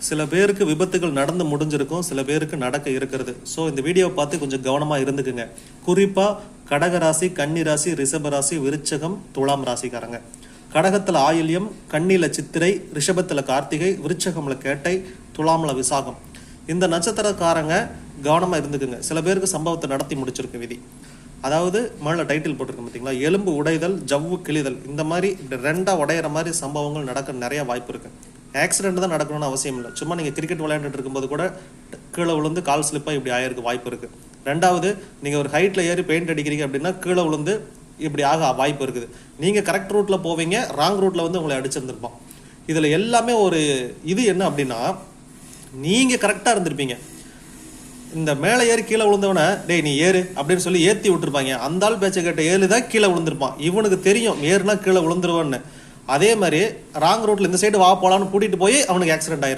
சில பேருக்கு விபத்துகள் நடந்து முடிஞ்சிருக்கும், சில பேருக்கு நடக்க இருக்கிறது. ஸோ இந்த வீடியோவை பார்த்து கொஞ்சம் கவனமாக இருந்துக்குங்க. குறிப்பாக கடகராசி, கன்னிராசி, ரிஷபராசி, விருச்சகம், துலாம் ராசிக்காரங்க. கடகத்தில் ஆயில்யம், கன்னியில் சித்திரை, ரிஷபத்தில் கார்த்திகை, விருச்சகமில் கேட்டை, துலாமில் விசாகம். இந்த நட்சத்திரக்காரங்க கவனமாக இருந்துக்குங்க. சில பேருக்கு சம்பவத்தை நடத்தி முடிச்சிருக்கு விதி. அதாவது மேலே டைட்டில் போட்டிருக்கு பார்த்தீங்களா, எலும்பு உடைதல், ஜவ்வு கிழிதல், இந்த மாதிரி ரெண்டாக உடையிற மாதிரி சம்பவங்கள் நடக்க நிறைய வாய்ப்பு இருக்குது. ஆக்சிடென்ட் தான் நடக்கணும்னு அவசியம் இல்லை. சும்மா நீங்கள் கிரிக்கெட் விளையாண்டுட்டு இருக்கும்போது கூட கீழே விழுந்து கால் ஸ்லிப்பாக இப்படி ஆயிருக்கு வாய்ப்பு இருக்குது. ரெண்டாவது, நீங்கள் ஒரு ஹைட்டில் ஏறி பெயிண்ட் அடிக்கிறீங்க அப்படின்னா கீழே விழுந்து இப்படி ஆக வாய்ப்பு இருக்குது. நீங்கள் கரெக்ட் ரூட்டில் போவீங்க, ராங் ரூட்டில் வந்து உங்களை அடிச்சிருந்துருப்போம். இதில் எல்லாமே ஒரு இது என்ன அப்படின்னா, நீங்கள் கரெக்டாக இருந்திருப்பீங்க. இந்த மேலே ஏறி கீழே விழுந்தவனை டேய் நீ ஏறு அப்படின்னு சொல்லி ஏற்றி விட்டுருப்பாங்க. அந்த ஆள் பேச்சை கேட்ட ஏழு தான் கீழே விழுந்திருப்பான். இவனுக்கு தெரியும் ஏறுனா கீழே விழுந்துருவான்னு. அதே மாதிரி ராங் ரூட்டில் இந்த சைடு வா போகலான்னு கூட்டிகிட்டு போய் அவனுக்கு ஆக்சிடென்ட் ஆயிரும்.